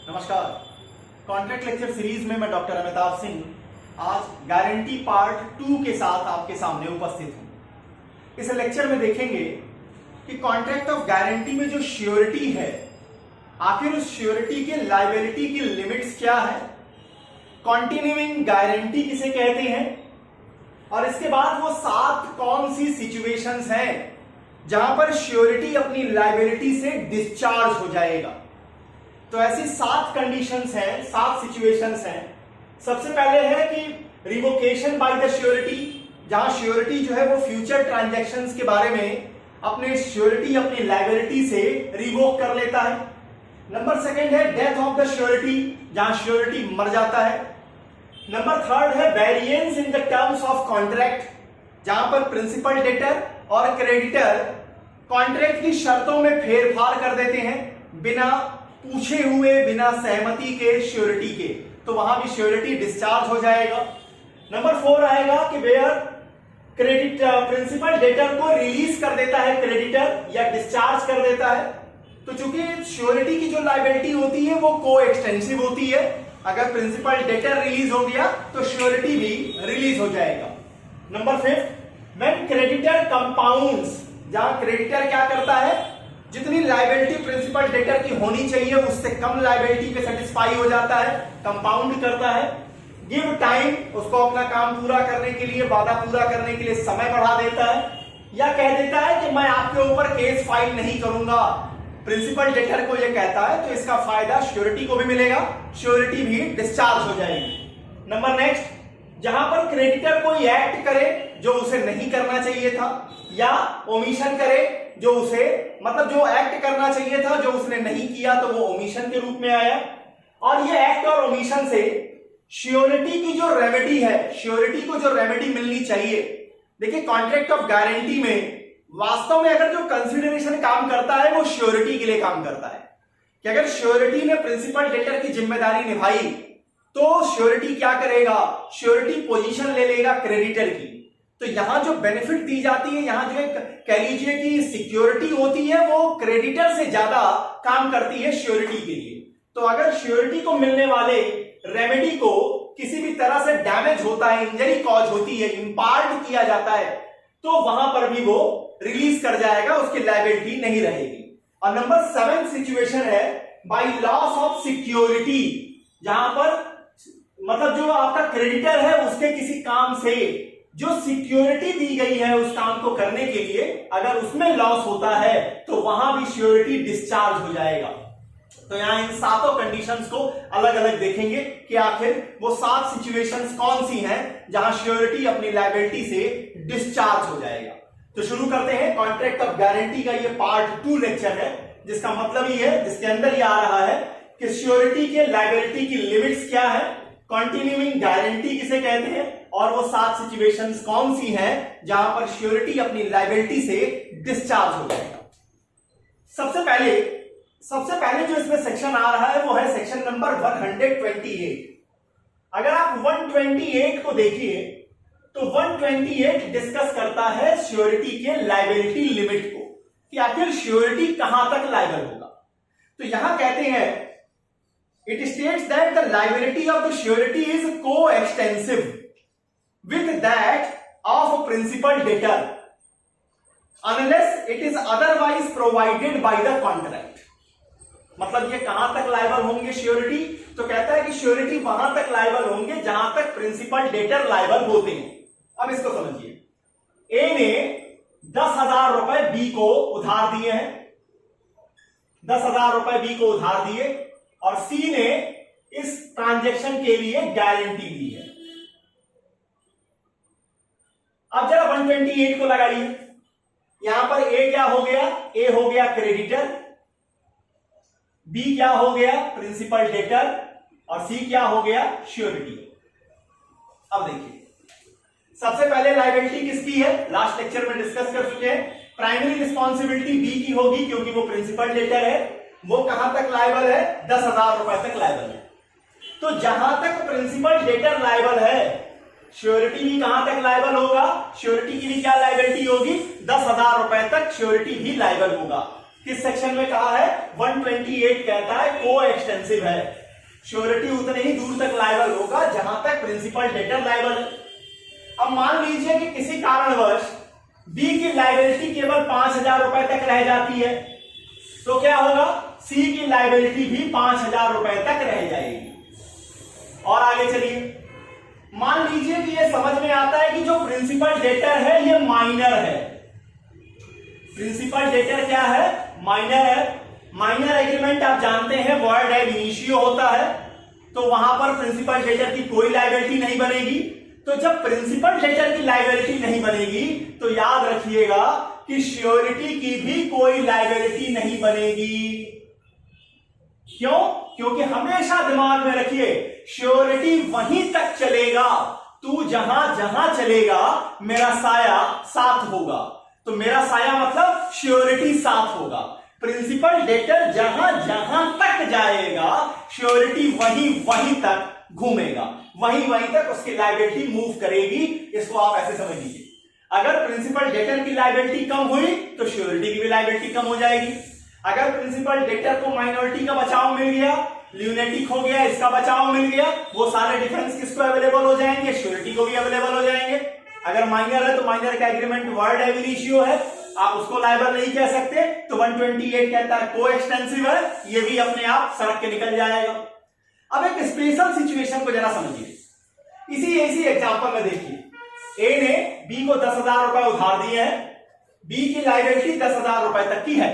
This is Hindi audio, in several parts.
नमस्कार। कॉन्ट्रैक्ट लेक्चर सीरीज में मैं डॉक्टर अमिताभ सिंह आज गारंटी पार्ट 2 के साथ आपके सामने उपस्थित हूं। इस लेक्चर में देखेंगे कि कॉन्ट्रैक्ट ऑफ गारंटी में जो श्योरिटी है, आखिर उस श्योरिटी के लायबिलिटी की लिमिट्स क्या है, कॉन्टिन्यूइंग गारंटी किसे कहते हैं, और इसके बाद वो 7 कौन सी सिचुएशंस हैं जहां पर श्योरिटी अपनी लायबिलिटी से डिस्चार्ज हो जाएगा। तो ऐसी 7 कंडीशंस हैं, 7 सिचुएशंस हैं। सबसे पहले है कि रिवोकेशन बाय द श्योरिटी, जहां श्योरिटी जो है वो फ्यूचर ट्रांजैक्शंस के बारे में अपने श्योरिटी अपनी लायबिलिटी से रिवोक कर लेता है। नंबर 2 है डेथ ऑफ द श्योरिटी, जहां श्योरिटी मर जाता है। नंबर 3 है variance in the terms of contract, जहां पर प्रिंसिपल डेटर और क्रेडिटर कॉन्ट्रैक्ट की शर्तों में फेरफार कर देते हैं बिना पूछे हुए, बिना सहमति के श्योरिटी के, तो वहां भी श्योरिटी डिस्चार्ज हो जाएगा। नंबर 4 आएगा कि वेयर क्रेडिट प्रिंसिपल डेटर को रिलीज कर देता है क्रेडिटर या डिस्चार्ज कर देता है। तो चूंकि श्योरिटी की जो लायबिलिटी होती है वो को एक्सटेंसिव होती है, अगर प्रिंसिपल डेटर रिलीज हो गया तो श्योरिटी भी रिलीज हो जाएगा। नंबर 5 व्हेन क्रेडिटर कंपाउंड्स, जहां क्रेडिटर क्या करता है, जितनी लायबिलिटी प्रिंसिपल डेटर की होनी चाहिए उससे कम लायबिलिटी पे सेटिस्फाई हो जाता है, कंपाउंड करता है। गिव टाइम, उसको अपना काम पूरा करने के लिए, वादा पूरा करने के लिए समय बढ़ा देता है, या कह देता है कि मैं आपके ऊपर केस फाइल नहीं करूंगा। प्रिंसिपल डेटर को यह कहता है तो इसका फायदा श्योरिटी को भी मिलेगा, श्योरिटी भी डिस्चार्ज हो जाएगी। नंबर नेक्स्ट, जहां पर क्रेडिटर कोई एक्ट करे जो उसे नहीं करना चाहिए था, या ओमिशन करे जो उसे, मतलब जो एक्ट करना चाहिए था जो उसने नहीं किया, तो वो ओमिशन के रूप में आया। और ये एक्ट और ओमिशन से श्योरिटी की जो रेमेडी है, श्योरिटी को जो रेमेडी मिलनी चाहिए, देखिए कॉन्ट्रैक्ट ऑफ गारंटी में वास्तव में अगर जो कंसिडरेशन काम करता है वो श्योरिटी के लिए काम करता है कि अगर श्योरिटी ने प्रिंसिपल डेटर की जिम्मेदारी निभाई तो श्योरिटी क्या करेगा, श्योरिटी पोजीशन ले लेगा क्रेडिटर की। तो यहां जो बेनिफिट दी जाती है, यहां जो कह लीजिए कि सिक्योरिटी होती है, वो क्रेडिटर से ज्यादा काम करती है श्योरिटी के लिए। तो अगर श्योरिटी को मिलने वाले रेमेडी को किसी भी तरह से डैमेज होता है, इंजरी कॉज होती है, इंपार्ट किया जाता है, तो वहां पर भी वो रिलीज कर जाएगा, उसकी लायबिलिटी नहीं रहेगी। और नंबर 7 सिचुएशन है बाय लॉस ऑफ सिक्योरिटी, जहां पर मतलब जो आपका क्रेडिटर है उसके किसी काम से जो सिक्योरिटी दी गई है उस काम को करने के लिए, अगर उसमें लॉस होता है तो वहां भी श्योरिटी डिस्चार्ज हो जाएगा। तो यहां इन 7 कंडीशंस को अलग अलग देखेंगे कि आखिर वो 7 सिचुएशंस कौन सी हैं जहां श्योरिटी अपनी लायबिलिटी से डिस्चार्ज हो जाएगा। तो शुरू करते हैं। कॉन्ट्रैक्ट ऑफ गारंटी का ये पार्ट 2 लेक्चर है, जिसका मतलब ये है, जिसके अंदर ये आ रहा है कि श्योरिटी के लायबिलिटी की लिमिट्स क्या है, कॉन्टिन्यूइंग गारंटी किसे कहते हैं, और वो 7 सिचुएशंस कौन सी हैं जहां पर श्योरिटी अपनी लायबिलिटी से डिस्चार्ज हो जाएगा। सबसे पहले जो इसमें सेक्शन आ रहा है वो है सेक्शन नंबर 128। अगर आप 128 को देखिए तो 128 डिस्कस करता है श्योरिटी के लायबिलिटी लिमिट को, कि आखिर श्योरिटी कहां तक लायबल होगा। तो यहां कहते हैं it states that the liability of the surety is coextensive with that of a principal debtor unless it is otherwise provided by the contract। मतलब ये कहां तक लायबल होंगे श्योरिटी, तो कहता है कि श्योरिटी वहां तक लायबल होंगे जहां तक प्रिंसिपल डेटर लायबल होते हैं। अब इसको समझिए, ए ने 10,000 रुपए बी को उधार दिए हैं, 10,000 रुपए बी को उधार दिए, और सी ने इस ट्रांजैक्शन के लिए गारंटी दी है। अब जरा 128 को लगाइए, यहां पर ए क्या हो गया, ए हो गया क्रेडिटर, बी क्या हो गया प्रिंसिपल डेटर, और सी क्या हो गया श्योरिटी। अब देखिए, सबसे पहले लायबिलिटी किसकी है, लास्ट लेक्चर में डिस्कस कर चुके हैं। प्राइमरी रिस्पॉन्सिबिलिटी बी की होगी क्योंकि वो प्रिंसिपल डेटर है। वो कहां तक लायबल है, 10,000 रुपए तक लायबल है। तो जहां तक प्रिंसिपल डेटर लायबल है, श्योरिटी भी कहां तक लायबल होगा, श्योरिटी की भी क्या लायबिलिटी होगी, 10,000 रुपए तक श्योरिटी भी लायबल होगा। किस सेक्शन में कहा है? 128 कहता है को एक्सटेंसिव है, श्योरिटी उतने ही दूर तक लायबल होगा जहां तक प्रिंसिपल डेटर लायबल है। अब मान लीजिए कि किसी कारणवश बी की लायबिलिटी केवल 5,000 रुपए तक रह जाती है, तो क्या होगा? सी की लायबिलिटी भी 5,000 रुपए तक रह जाएगी। और आगे चलिए, मान लीजिए कि यह समझ में आता है कि जो प्रिंसिपल डेटर है ये माइनर है। प्रिंसिपल डेटर क्या है? माइनर है। माइनर एग्रीमेंट आप जानते हैं वर्ड एब इनिशियो होता है, तो वहां पर प्रिंसिपल डेटर की कोई लायबिलिटी नहीं बनेगी। तो जब प्रिंसिपल डेटर की लायबिलिटी नहीं बनेगी तो याद रखिएगा कि श्योरिटी की भी कोई लायबिलिटी नहीं बनेगी। क्यों? क्योंकि हमेशा दिमाग में रखिए श्योरिटी वहीं तक चलेगा, तू जहां जहां चलेगा मेरा साया साथ होगा। तो मेरा साया मतलब श्योरिटी साथ होगा। प्रिंसिपल डेटर जहां जहां तक जाएगा श्योरिटी वहीं तक घूमेगा, वहीं तक उसकी लायबिलिटी मूव करेगी। इसको आप ऐसे समझ लीजिए, अगर प्रिंसिपल डेटर की लायबिलिटी कम हुई तो श्योरिटी की भी लायबिलिटी कम हो जाएगी। अगर प्रिंसिपल डेटर को माइनॉरिटी का बचाव मिल गया, ल्यूनेटिक हो गया, इसका बचाव मिल गया, वो सारे डिफेंस किसको अवेलेबल हो जाएंगे? श्योरिटी को भी अवेलेबल हो जाएंगे। अगर माइनर है तो माइनर का एग्रीमेंट वर्ड एब इनिशियो है, आप उसको लायबल नहीं कह सकते। तो 128 कहता है को एक्सटेंसिव है, ये भी अपने आप सड़क के निकल जाएगा। अब एक स्पेशल सिचुएशन को जरा समझिए, इसी एग्जांपल में देखिए, ए ने बी को 10,000 रुपए उधार दिए हैं, बी की लायबिलिटी 10,000 रुपए तक की है,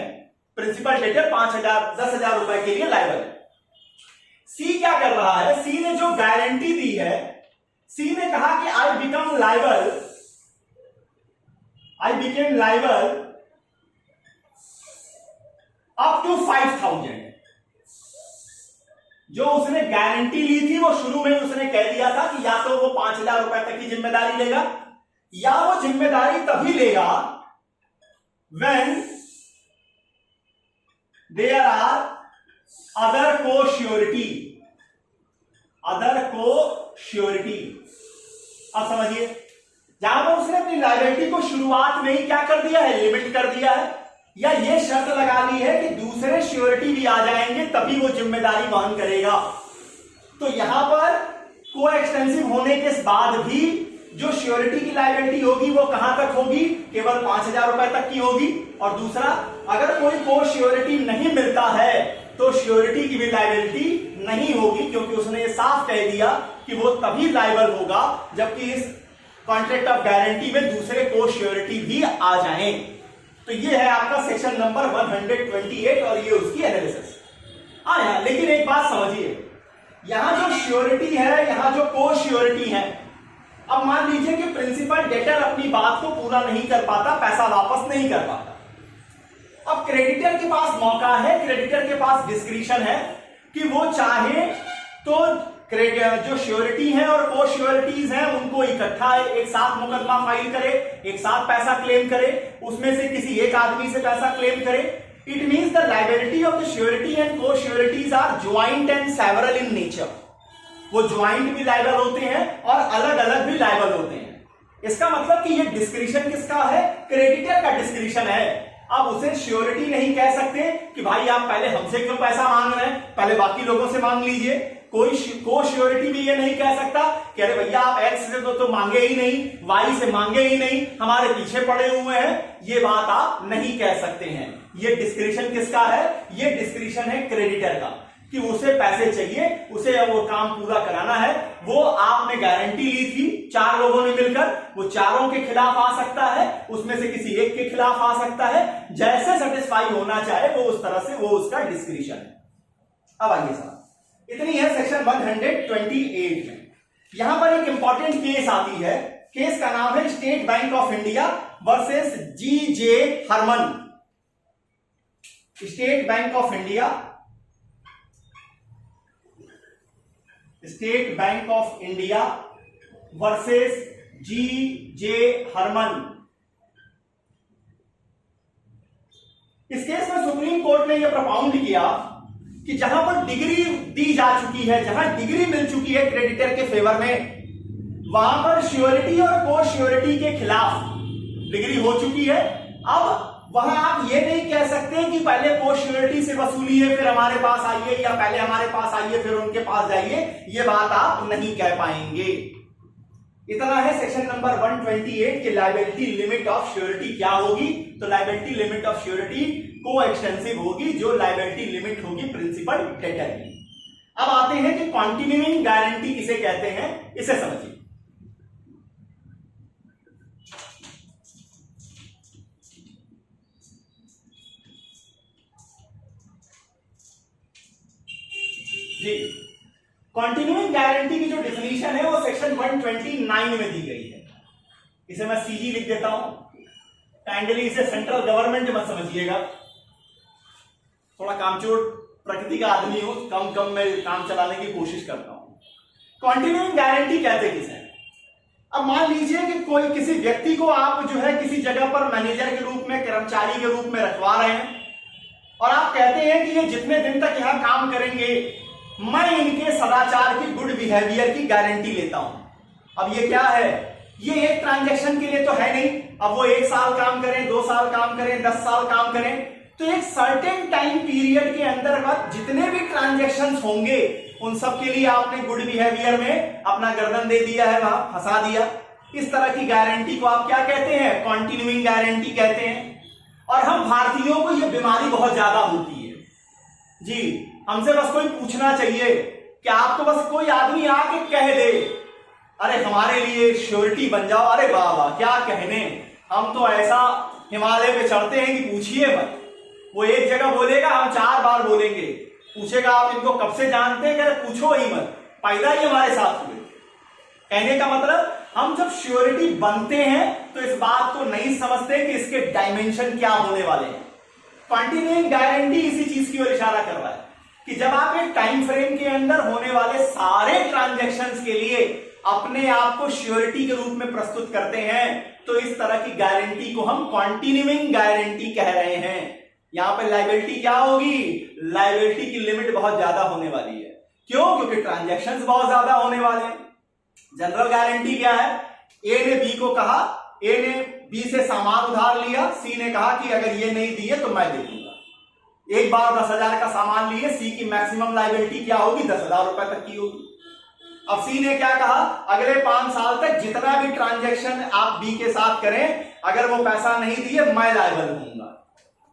प्रिंसिपल डेटर 10,000 रुपए के लिए लायबल है। सी क्या कर रहा है? सी ने जो गारंटी दी है, सी ने कहा कि I become liable up to 5,000। जो उसने गारंटी ली थी वो शुरू में उसने कह दिया था कि या तो वो 5,000 रुपए तक की जिम्मेदारी लेगा, या वो जिम्मेदारी तभी लेगा व्हेन देयर आर अदर को श्योरिटी। अब समझिए, जहां पर उसने अपनी लायबिलिटी को शुरुआत में ही क्या कर दिया है? लिमिट कर दिया है, या ये शर्त लगा ली है कि दूसरे श्योरिटी भी आ जाएंगे तभी वो जिम्मेदारी वहन करेगा। तो यहां पर को एक्सटेंसिव होने के बाद भी जो श्योरिटी की लायबिलिटी होगी वो कहां तक होगी? केवल 5,000 रुपए तक की होगी। और दूसरा, अगर कोई को श्योरिटी नहीं मिलता है तो श्योरिटी की भी लायबिलिटी नहीं होगी, क्योंकि उसने ये साफ कह दिया कि वो तभी लायबल होगा जबकि इस कॉन्ट्रैक्ट ऑफ गारंटी में दूसरे को श्योरिटी भी आ जाएं। तो ये है आपका सेक्शन नंबर 128 और ये उसकी एनालिसिस। हाँ, लेकिन एक बात समझिए, यहां जो श्योरिटी है, यहां जो को श्योरिटी है, अब मान लीजिए कि प्रिंसिपल डेटर अपनी बात को पूरा नहीं कर पाता, पैसा वापस नहीं कर पाता। अब क्रेडिटर के पास मौका है, क्रेडिटर के पास डिस्क्रिशन है कि वो चाहे तो जो श्योरिटी है और को श्योरिटीज हैं उनको इकट्ठा एक साथ मुकदमा फाइल करे, एक साथ पैसा क्लेम करे, उसमें से किसी एक आदमी से पैसा क्लेम करे। It means the liability of the surety and co sureties are joint and several in nature. वो ज्वाइंट भी लायबल होते हैं और अलग अलग भी लायबल होते हैं। इसका मतलब कि ये डिस्क्रिशन किसका है? क्रेडिटर का डिस्क्रिशन है। अब उसे श्योरिटी नहीं कह सकते कि भाई आप पहले हमसे क्यों पैसा मांग रहे हैं, पहले बाकी लोगों से मांग लीजिए। कोई को श्योरिटी भी ये नहीं कह सकता कि अरे भैया आप एक्स से तो मांगे ही नहीं, वाई से मांगे ही नहीं, हमारे पीछे पड़े हुए हैं। ये बात आप नहीं कह सकते हैं। ये डिस्क्रिशन किसका है? ये डिस्क्रिशन है क्रेडिटर का, कि उसे पैसे चाहिए, उसे वो काम पूरा कराना है। वो आपने गारंटी ली थी 4 लोगों ने मिलकर, वो चारों के खिलाफ आ सकता है, उसमें से किसी एक के खिलाफ आ सकता है। जैसे सेटिस्फाई होना चाहे वो उस तरह से, वो उसका डिस्क्रिशन है। अब आइए साहब, इतनी है सेक्शन 128 में। यहां पर एक इंपॉर्टेंट केस आती है। केस का नाम है State Bank of India versus G J. Harman. State Bank of India, State Bank of India versus G J. Harman. इस केस में सुप्रीम कोर्ट ने यह प्रपाउंड किया कि जहां पर डिग्री दी जा चुकी है, जहां डिग्री मिल चुकी है क्रेडिटर के फेवर में, वहां पर श्योरिटी और को श्योरिटी के खिलाफ डिग्री हो चुकी है। अब वहां आप ये नहीं कह सकते कि पहले पोस्ट श्योरिटी से वसूलिए फिर हमारे पास आइए, या पहले हमारे पास आइए फिर उनके पास जाइए, ये बात आप नहीं कह पाएंगे। इतना है सेक्शन नंबर 128 के लायबिलिटी लिमिट ऑफ श्योरिटी क्या होगी। तो लायबिलिटी लिमिट ऑफ श्योरिटी को एक्सटेंसिव होगी जो लायबिलिटी लिमिट होगी प्रिंसिपल डेटर की। अब आते हैं कि कॉन्टिन्यूइंग गारंटी किसे कहते हैं, इसे समझिए। जी, कॉन्टिन्यूइंग गारंटी की जो डिफिनीशन है वो सेक्शन 129 में दी गई है। इसे मैं सीजी लिख देता हूं, काइंडली इसे सेंट्रल गवर्नमेंट मत समझिएगा, थोड़ा कामचोर प्रकृति का आदमी हो, कम में काम चलाने की कोशिश करता हूं। कॉन्टिन्यूइंग गारंटी कहते किसे? अब मान लीजिए कि कोई किसी व्यक्ति को आप जो है किसी जगह पर मैनेजर के रूप में, कर्मचारी के रूप में रखवा रहे हैं और आप कहते हैं कि ये जितने दिन तक यहां काम करेंगे मैं इनके सदाचार की, गुड बिहेवियर की गारंटी लेता हूं। अब ये क्या है? ये एक ट्रांजैक्शन के लिए तो है नहीं। अब वो 1 साल काम करें, 2 साल काम करें, 10 साल काम करें, तो एक सर्टेन टाइम पीरियड के अंतर्गत जितने भी ट्रांजैक्शंस होंगे उन सब के लिए आपने गुड बिहेवियर में अपना गर्दन दे दिया है, वहां फंसा दिया। इस तरह की गारंटी को आप क्या कहते हैं? कॉन्टिन्यूइंग गारंटी कहते हैं। और हम भारतीयों को यह बीमारी बहुत ज्यादा होती है जी। हमसे बस कोई पूछना चाहिए कि आपको बस कोई आदमी आके कह दे अरे हमारे लिए श्योरिटी बन जाओ, अरे वाह वाह क्या कहने, हम तो ऐसा हिमालय पे चढ़ते हैं कि पूछिए मत। वो एक जगह बोलेगा, हम 4 बार बोलेंगे, पूछेगा आप इनको कब से जानते हैं, अरे पूछो ही मत, पैदा ही हमारे साथ हुए। कहने का मतलब हम जब श्योरिटी बनते हैं तो इस बात को नहीं समझते कि इसके डायमेंशन क्या होने वाले हैं। कॉन्टिन्यूइंग गारंटी इसी चीज की ओर इशारा कर रहा है कि जब आप एक टाइम फ्रेम के अंदर होने वाले सारे ट्रांजैक्शंस के लिए अपने आप को श्योरिटी के रूप में प्रस्तुत करते हैं तो इस तरह की गारंटी को हम कॉन्टिन्यूइंग गारंटी कह रहे हैं। यहां पर लायबिलिटी क्या होगी? लायबिलिटी की लिमिट बहुत ज्यादा होने वाली है। क्यों? क्योंकि ट्रांजैक्शंस बहुत ज्यादा होने वाले हैं। जनरल गारंटी क्या है? ए ने बी को कहा, ए ने बी से सामान उधार लिया, सी ने कहा कि अगर ये नहीं दिए तो मैं दे दूंगा। एक बार 10,000 का सामान लिए, सी की मैक्सिमम लायबिलिटी क्या होगी? 10,000 रुपए तक की होगी। अब सी ने क्या कहा? अगले 5 साल तक जितना भी ट्रांजैक्शन आप बी के साथ करें, अगर वो पैसा नहीं दिए मैं लायबल होऊंगा।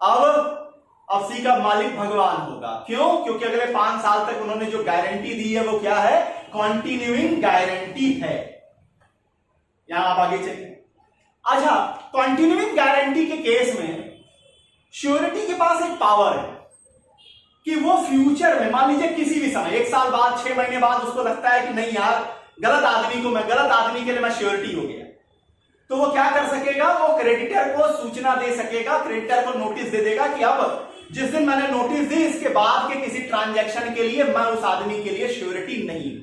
अब सी का मालिक भगवान होगा। क्यों? क्योंकि अगले 5 साल तक उन्होंने जो गारंटी दी है वो क्या है? कॉन्टिन्यूइंग गारंटी है। यहां आप आगे चलिए। अच्छा, कॉन्टिन्यूइंग गारंटी के केस में श्योरिटी के पास एक पावर है कि वो फ्यूचर में, मान लीजिए किसी भी समय, 1 साल बाद, 6 महीने बाद उसको लगता है कि नहीं यार गलत आदमी के लिए मैं श्योरिटी हो गया, तो वो क्या कर सकेगा? वो क्रेडिटर को सूचना दे सकेगा, क्रेडिटर को नोटिस दे देगा कि अब जिस दिन मैंने नोटिस दी इसके बाद के किसी ट्रांजैक्शन के लिए मैं उस आदमी के लिए श्योरिटी नहीं हूं।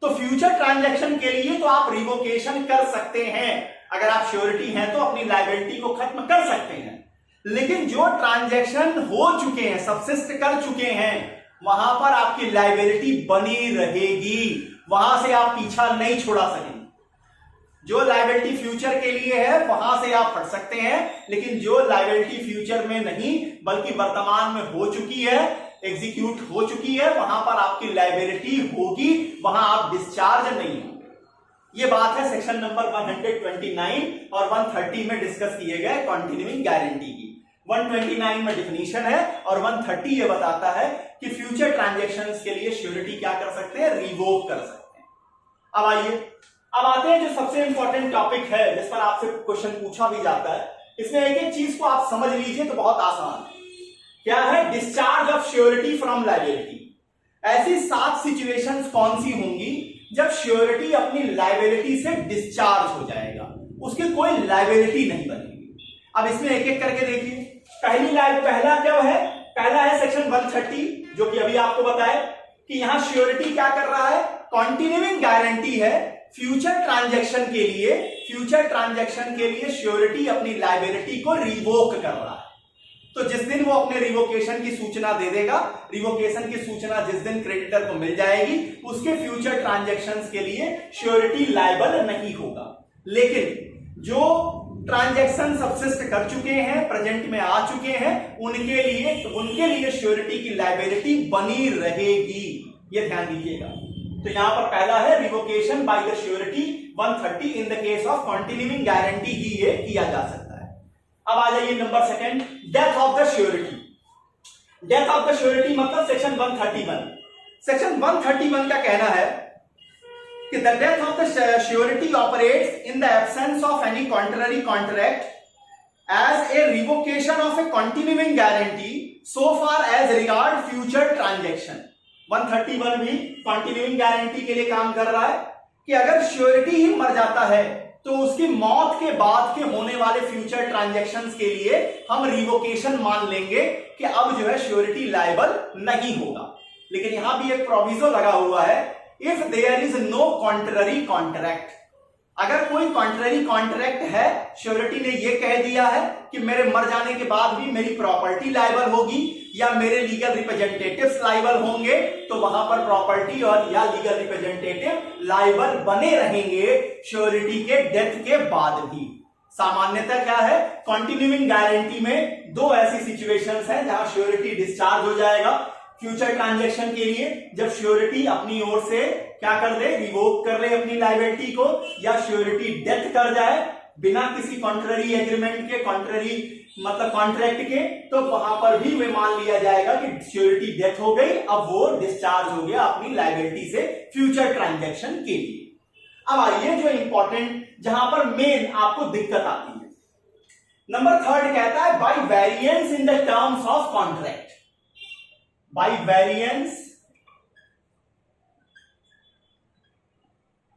तो फ्यूचर ट्रांजैक्शन के लिए तो आप रिवोकेशन कर सकते हैं, अगर आप श्योरिटी हैं तो अपनी लायबिलिटी को खत्म कर सकते हैं। लेकिन जो ट्रांजैक्शन हो चुके हैं, सबसिस्ट कर चुके हैं, वहां पर आपकी लायबिलिटी बनी रहेगी, वहां से आप पीछा नहीं छोड़ा सकेंगे। जो लायबिलिटी फ्यूचर के लिए है वहां से आप हट सकते हैं, लेकिन जो लायबिलिटी फ्यूचर में नहीं बल्कि वर्तमान में हो चुकी है, एग्जीक्यूट हो चुकी है, वहां पर आपकी लायबिलिटी होगी, वहां आप डिस्चार्ज नहीं होंगे। ये बात है सेक्शन नंबर 129 और 130 में डिस्कस किए गए कॉन्टिन्यूइंग गारंटी की। 129 में डिफिनीशन है और 130 ये बताता है कि फ्यूचर ट्रांजैक्शंस के लिए श्योरिटी क्या कर सकते हैं? रिवोक कर सकते हैं। अब आइए, अब आते हैं जो सबसे इंपॉर्टेंट टॉपिक है जिस पर आपसे क्वेश्चन पूछा भी जाता है। इसमें एक एक चीज को आप समझ लीजिए तो बहुत आसान है। क्या है? Discharge of surety from liability. ऐसी 7 सिचुएशंस कौन सी होंगी जब श्योरिटी अपनी लायबिलिटी से डिस्चार्ज हो जाएगा, उसकी कोई लायबिलिटी नहीं बनेगी। अब इसमें एक एक करके देखिए। पहला क्या है? पहला है सेक्शन 130 जो कि अभी आपको बताया कि यहां श्योरिटी क्या कर रहा है? कॉन्टिन्यूइंग गारंटी है फ्यूचर ट्रांजैक्शन के लिए श्योरिटी अपनी लायबिलिटी को रिवोक कर रहा है। तो जिस दिन वो अपने रिवोकेशन की सूचना दे देगा, रिवोकेशन की सूचना जिस दिन क्रेडिटर को मिल जाएगी, उसके फ्यूचर ट्रांजैक्शंस के लिए श्योरिटी लायबल नहीं होगा। लेकिन जो ट्रांजैक्शन सब्सिस्ट कर चुके हैं, प्रेजेंट में आ चुके हैं, उनके लिए श्योरिटी की लायबिलिटी बनी रहेगी। ये ध्यान दीजिएगा। तो यहां पर पहला है revocation by the surety 130 in the case of continuing guarantee ही ये किया जा सकता है। अब आ जाइए number second, death of the surety. Death of the surety मतलब सेक्शन 131। सेक्शन 131 का कहना है कि the death of the surety operates in the absence of any contrary contract as a revocation of a continuing guarantee so far as regard future transaction। 131 भी continuing guarantee के लिए काम कर रहा है कि अगर श्योरिटी ही मर जाता है तो उसकी मौत के बाद के होने वाले फ्यूचर ट्रांजैक्शंस के लिए हम रिवोकेशन मान लेंगे कि अब जो है श्योरिटी लायबल नहीं होगा। लेकिन यहां भी एक प्रोविजो लगा हुआ है, if there is no contrary contract. अगर कोई कॉन्ट्ररी कॉन्ट्रैक्ट है, श्योरिटी ने यह कह दिया है कि मेरे मर जाने के बाद भी मेरी प्रॉपर्टी लायबल होगी या मेरे लीगल रिप्रेजेंटेटिव्स लायबल होंगे, तो वहां पर प्रॉपर्टी और या लीगल रिप्रेजेंटेटिव लायबल बने रहेंगे श्योरिटी के डेथ के बाद भी। सामान्यतः क्या है, कंटिन्यूइंग गारंटी में दो ऐसी सिचुएशंस हैं जहां श्योरिटी डिस्चार्ज हो जाएगा फ्यूचर ट्रांजैक्शन के लिए, जब श्योरिटी अपनी ओर से क्या कर दे, रिवोक कर ले अपनी लायबिलिटी को, या श्योरिटी डेथ कर जाए बिना किसी कॉन्ट्ररी एग्रीमेंट के, कॉन्ट्ररी मतलब कॉन्ट्रैक्ट के, तो वहां पर भी वे मान लिया जाएगा कि श्योरिटी डेथ हो गई, अब वो डिस्चार्ज हो गया अपनी लायबिलिटी से फ्यूचर ट्रांजैक्शन के लिए। अब आइए जो इंपॉर्टेंट, जहां पर मेन आपको दिक्कत आती है, नंबर थर्ड कहता है by variance in the terms of contract. By variance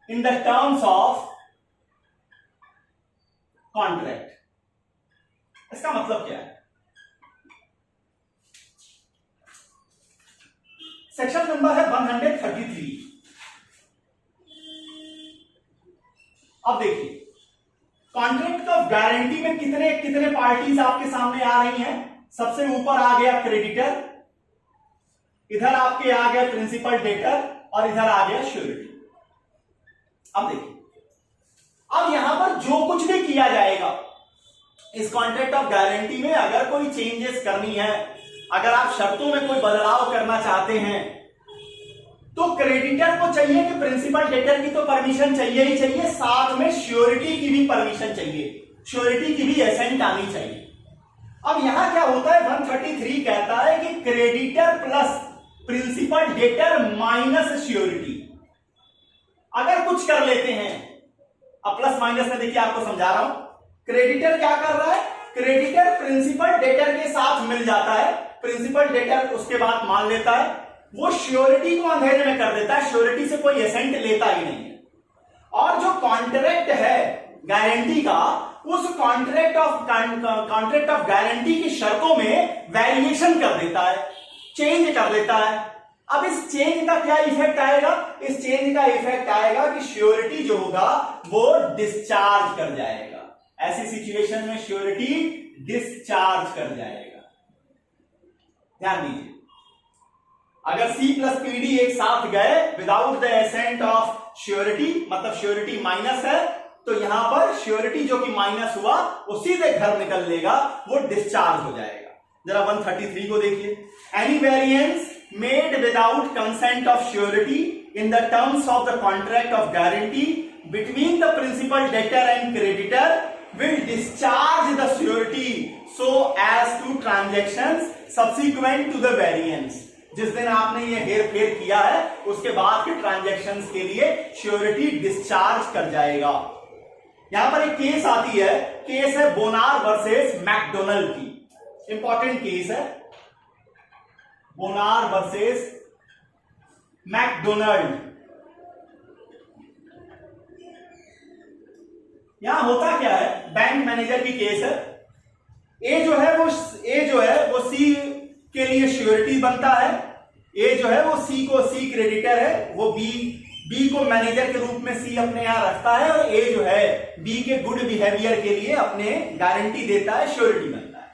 in the terms of contract। इसका मतलब क्या है? सेक्शन नंबर है 133। अब देखिए, कॉन्ट्रैक्ट ऑफ गारंटी में कितने कितने पार्टीज आपके सामने आ रही हैं। सबसे ऊपर आ गया क्रेडिटर, इधर आपके आ गया प्रिंसिपल डेटर और इधर आ गया श्योरिटी। अब देखिए, अब यहां पर जो कुछ भी किया जाएगा इस कॉन्ट्रैक्ट ऑफ गारंटी में, अगर कोई चेंजेस करनी है, अगर आप शर्तों में कोई बदलाव करना चाहते हैं, तो क्रेडिटर को चाहिए कि प्रिंसिपल डेटर की तो परमिशन चाहिए ही चाहिए, साथ में श्योरिटी की भी परमिशन चाहिए, श्योरिटी की भी एसेंट आनी चाहिए। अब यहां क्या होता है, 133 कहता है कि creditor plus principal debtor minus surety अगर कुछ कर लेते हैं। अब प्लस माइनस में देखिए आपको समझा रहा हूं, क्रेडिटर क्या कर रहा है, क्रेडिटर प्रिंसिपल डेटर के साथ मिल जाता है, प्रिंसिपल डेटर उसके बाद मान लेता है, वो श्योरिटी को अंधेरे में कर देता है, श्योरिटी से कोई एसेंट लेता ही नहीं है। और जो कॉन्ट्रैक्ट है गारंटी का, उस कॉन्ट्रैक्ट ऑफ गारंटी की शर्तों में वेरिएशन कर देता है, चेंज कर देता है। अब इस चेंज का क्या इफेक्ट आएगा, इस चेंज का इफेक्ट आएगा कि श्योरिटी जो होगा वो डिस्चार्ज कर जाएगा। ऐसी सिचुएशन में श्योरिटी डिस्चार्ज कर जाएगा। ध्यान दीजिए, अगर सी प्लस पीडी एक साथ गए without the ascent of surety, मतलब श्योरिटी माइनस है, तो यहां पर श्योरिटी जो कि माइनस हुआ वो सीधे घर निकल लेगा, वो डिस्चार्ज हो जाएगा। जरा 133 को देखिए, any variance made without consent of surety in the terms of the contract of guarantee between the principal debtor and creditor will discharge the surety so as to transactions subsequent to the variance. जिस दिन आपने ये हेर फेर किया है उसके बाद के ट्रांजैक्शंस के लिए श्योरिटी डिस्चार्ज कर जाएगा। यहां पर एक केस आती है, केस है बोनार वर्सेस मैकडोनल्ड की, इंपॉर्टेंट केस है, बोनार वर्सेस मैकडोनल्ड। यहां होता क्या है, बैंक मैनेजर की केस है, ए जो है वो सी के लिए श्योरिटी बनता है, ए जो है वो सी क्रेडिटर है, वो बी को मैनेजर के रूप में सी अपने यहां रखता है, और ए जो है बी के गुड बिहेवियर के लिए अपने गारंटी देता है, श्योरिटी बनता है।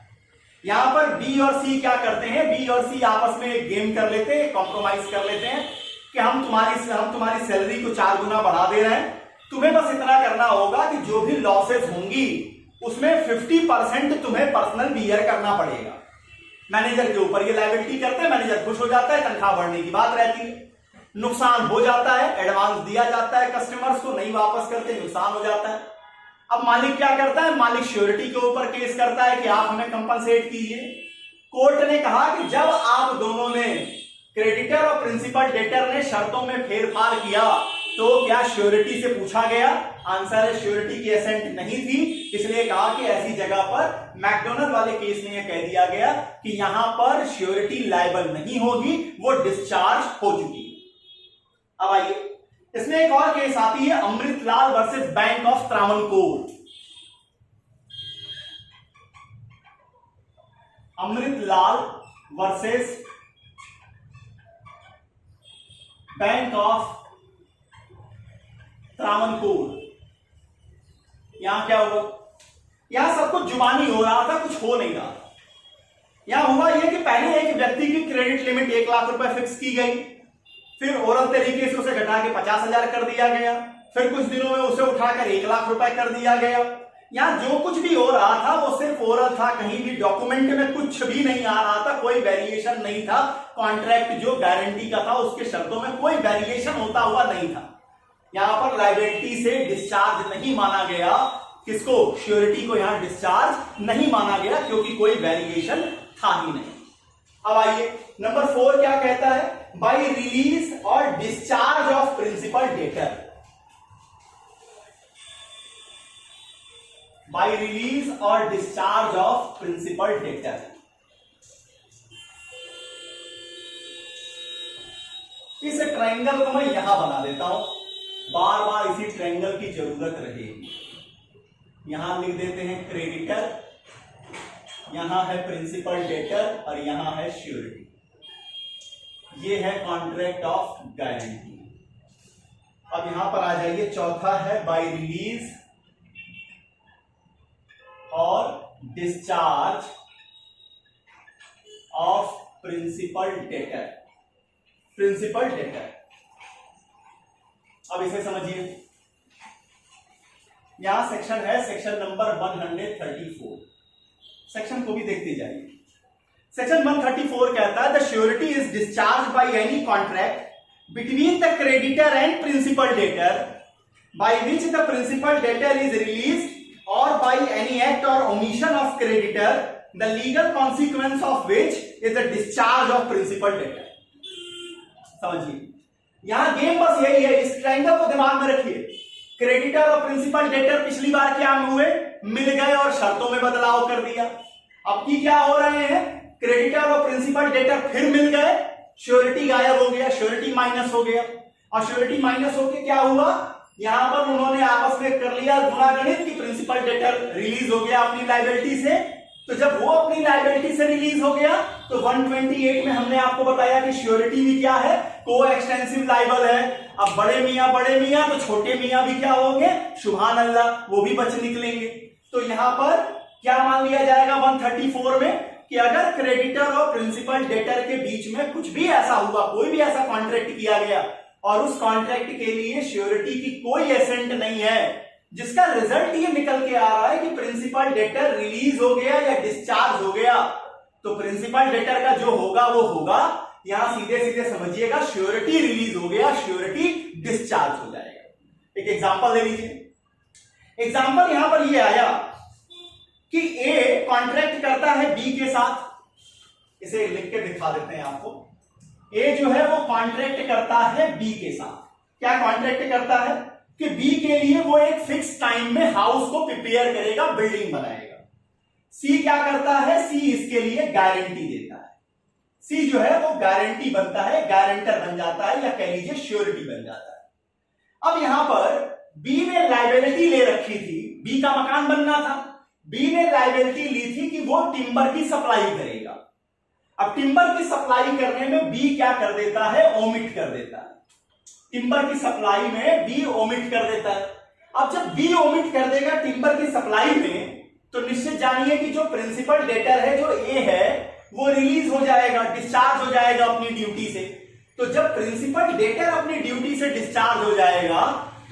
यहां पर बी और सी क्या करते हैं, बी और सी आपस में एक गेम कर लेते हैं, कॉम्प्रोमाइज कर लेते हैं कि हम तुम्हारी सैलरी को 4 गुना बढ़ा दे रहे हैं, तुम्हें बस इतना करना होगा कि जो भी लॉसेस होंगी उसमें 50% तुम्हें पर्सनल बियर करना पड़ेगा। मैनेजर के ऊपर ये लायबिलिटी करते हैं, मैनेजर खुश हो जाता है, तनख्वाह बढ़ने की बात रहती है। नुकसान हो जाता है, एडवांस दिया जाता है कस्टमर्स को, नहीं वापस करते, नुकसान हो जाता है। अब मालिक क्या करता है, मालिक श्योरिटी के ऊपर केस करता है कि आप हमें कंपनसेट कीजिए। कोर्ट ने कहा कि जब आप दोनों ने, क्रेडिटर और प्रिंसिपल डेटर ने शर्तों में फेरफार किया तो क्या श्योरिटी से पूछा गया? आंसर है श्योरिटी की एसेंट नहीं थी, इसलिए कहा कि ऐसी जगह पर मैकडोनल्ड वाले केस में यह कह दिया गया कि यहां पर श्योरिटी लायबल नहीं होगी, वो डिस्चार्ज हो चुकी है। अब आइए, इसमें एक और केस आती है Amritlal versus bank of Travancore. Amritlal versus bank of Travancore. यहां क्या हुआ? यहां सब कुछ जुबानी हो रहा था, कुछ हो नहीं रहा था। यहां हुआ यह कि पहले एक व्यक्ति की क्रेडिट लिमिट 1 लाख रुपए फिक्स की गई, फिर ओरल तरीके से उसे घटा के 50,000 कर दिया गया, फिर कुछ दिनों में उसे उठाकर 1 लाख रुपए कर दिया गया। यहां जो कुछ भी हो रहा था वो सिर्फ ओरल था, कहीं भी डॉक्यूमेंट में कुछ भी नहीं आ रहा था, कोई वेरिएशन नहीं था। कॉन्ट्रैक्ट जो गारंटी का था उसके शर्तों में कोई वेरिएशन होता हुआ नहीं था। यहां पर लायबिलिटी से डिस्चार्ज नहीं माना गया, किसको? श्योरिटी को यहां डिस्चार्ज नहीं माना गया क्योंकि कोई वेरिएशन था ही नहीं। अब आइए, नंबर 4 क्या कहता है? बाय रिलीज और discharge of principal debtor. By release और डिस्चार्ज ऑफ प्रिंसिपल डेटर। इस ट्रायंगल को मैं यहां बना देता हूं, बार बार इसी ट्रायंगल की जरूरत रहेगी। यहां लिख देते हैं क्रेडिटर, यहां है प्रिंसिपल डेटर और यहां है श्योरिटी। ये है कॉन्ट्रैक्ट ऑफ गारंटी। अब यहां पर आ जाइए, चौथा है बाय रिलीज और discharge of principal debtor. Principal debtor, अब इसे समझिए। यहां सेक्शन है, सेक्शन नंबर 134। सेक्शन को भी देखते जाइए। सेक्शन 134 कहता है the surety is discharge by any contract between the creditor and principal debtor by which the principal debtor is release or by any act or omission of creditor, the legal consequence of which is the discharge of principal debtor। समझिए, यहां गेम बस यही है, इस ट्रायंगल को दिमाग में रखिए। क्रेडिटर और प्रिंसिपल डेटर पिछली बार क्या हुए? मिल गए और शर्तों में बदलाव कर दिया। अब की क्या हो रहे हैं? क्रेडिटर और प्रिंसिपल डेटर फिर मिल गए, श्योरिटी गायब हो गया, श्योरिटी माइनस हो गया। और श्योरिटी माइनस होके क्या हुआ? यहां पर उन्होंने आपस में कर लिया गुणागणित की प्रिंसिपल डेटर रिलीज हो गया अपनी लायबिलिटी से। तो जब वो अपनी लायबिलिटी से रिलीज हो गया तो 128 में हमने आपको बताया कि श्योरिटी भी क्या है? को एक्सटेंसिव लायबल है। अब बड़े मियां तो छोटे मियां भी क्या होंगे? सुभान अल्लाह, वो भी बच निकलेंगे। तो यहां पर क्या मान लिया जाएगा 134 में कि अगर क्रेडिटर और प्रिंसिपल डेटर के बीच में कुछ भी ऐसा हुआ, कोई भी ऐसा कॉन्ट्रैक्ट किया गया और उस कॉन्ट्रैक्ट के लिए श्योरिटी की कोई एसेंट नहीं है, जिसका रिजल्ट ये निकल के आ रहा है कि प्रिंसिपल डेटर रिलीज हो गया या डिस्चार्ज हो गया, तो प्रिंसिपल डेटर का जो होगा वो होगा। यहां सीधे सीधे समझिएगा, श्योरिटी रिलीज हो गया, श्योरिटी डिस्चार्ज हो जाएगा। एक एग्जांपल ले लीजिए। एग्जांपल यहां पर ये आया कि ए कॉन्ट्रैक्ट करता है बी के साथ। इसे लिख के दिखा देते हैं आपको। ए जो है वो कॉन्ट्रैक्ट करता है बी के साथ। क्या कॉन्ट्रैक्ट करता है? कि बी के लिए वो एक फिक्स टाइम में हाउस को प्रिपेयर करेगा, बिल्डिंग बनाएगा। सी क्या करता है? सी इसके लिए गारंटी देता है। सी जो है वो गारंटी बनता है, गारंटर बन जाता है, या कह लीजिए श्योरिटी बन जाता है। अब यहां पर बी ने लायबिलिटी ले रखी थी, बी का मकान बनना था। बी ने लायबिलिटी ली थी कि वो टिम्बर की सप्लाई करेगा। अब टिम्बर की सप्लाई करने में बी क्या कर देता है? ओमिट कर देता है। टिम्बर की सप्लाई में बी ओमिट कर देता है। अब जब बी ओमिट कर देगा टिम्बर की सप्लाई में, तो निश्चित जानिए कि जो प्रिंसिपल डेटर है, जो ए है, वो रिलीज हो जाएगा, डिस्चार्ज हो जाएगा अपनी ड्यूटी से। तो जब प्रिंसिपल डेटर अपनी ड्यूटी से डिस्चार्ज हो जाएगा